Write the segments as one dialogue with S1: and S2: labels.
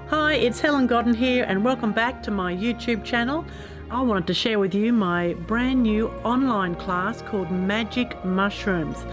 S1: Hi, it's Helen Godden here and welcome back to my YouTube channel. I wanted to share with you my brand new online class called Magic Mushrooms.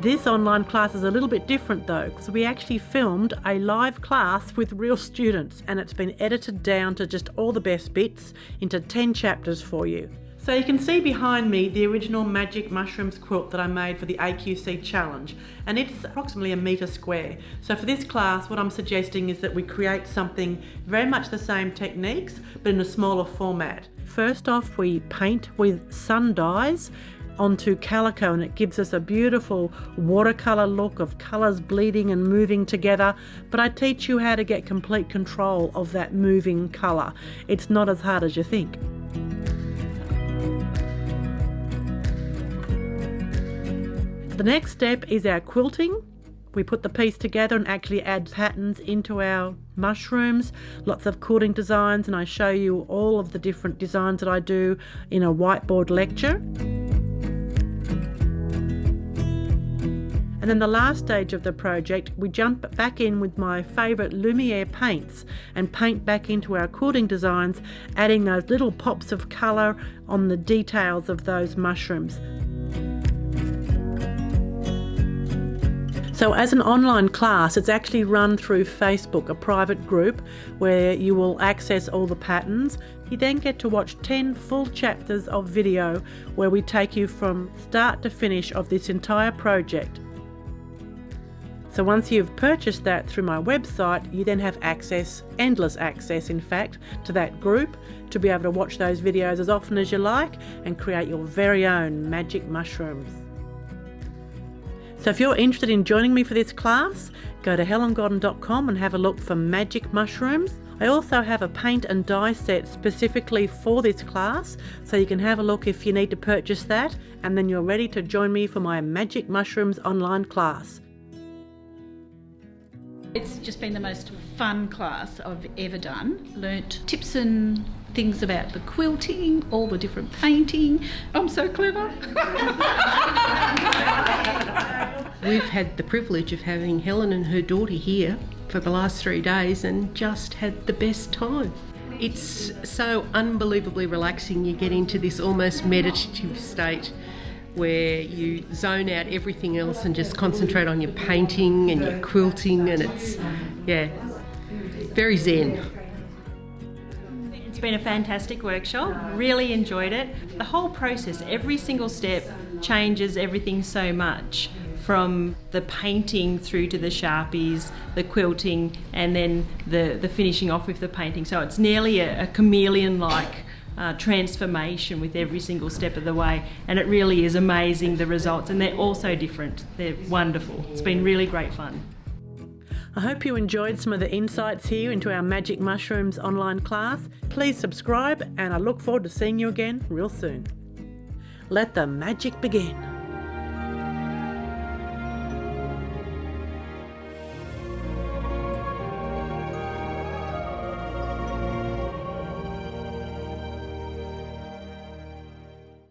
S1: This online class is a little bit different though, because we actually filmed a live class with real students and it's been edited down to just all the best bits into 10 chapters for you. So you can see behind me the original Magic Mushrooms quilt that I made for the AQC challenge, and it's approximately a metre square. So for this class what I'm suggesting is that we create something very much the same techniques but in a smaller format. First off, we paint with sun dyes onto calico and it gives us a beautiful watercolour look of colours bleeding and moving together, but I teach you how to get complete control of that moving colour. It's not as hard as you think. The next step is our quilting. We put the piece together and actually add patterns into our mushrooms, lots of quilting designs, and I show you all of the different designs that I do in a whiteboard lecture. And then the last stage of the project, we jump back in with my favourite Lumiere paints and paint back into our quilting designs, adding those little pops of colour on the details of those mushrooms. So as an online class, it's actually run through Facebook, a private group where you will access all the patterns. You then get to watch 10 full chapters of video where we take you from start to finish of this entire project. So once you've purchased that through my website, you then have access, endless access in fact, to that group to be able to watch those videos as often as you like and create your very own magic mushrooms. So if you're interested in joining me for this class, go to helengodden.com and have a look for Magic Mushrooms. I also have a paint and dye set specifically for this class, so you can have a look if you need to purchase that, and then you're ready to join me for my Magic Mushrooms online class.
S2: It's just been the most fun class I've ever done. Learnt tips and things about the quilting, all the different painting. I'm so clever.
S3: We've had the privilege of having Helen and her daughter here for the last 3 days and just had the best time. It's so unbelievably relaxing. You get into this almost meditative state where you zone out everything else and just concentrate on your painting and your quilting, and it's, yeah, very zen.
S4: It's been a fantastic workshop, really enjoyed it. The whole process, every single step changes everything so much, from the painting through to the Sharpies, the quilting, and then the finishing off with the painting. So it's nearly a chameleon-like transformation with every single step of the way, and it really is amazing, the results, and they're all so different. They're wonderful. It's been really great fun.
S1: I hope you enjoyed some of the insights here into our Magic Mushrooms online class. Please subscribe and I look forward to seeing you again real soon. Let the magic begin.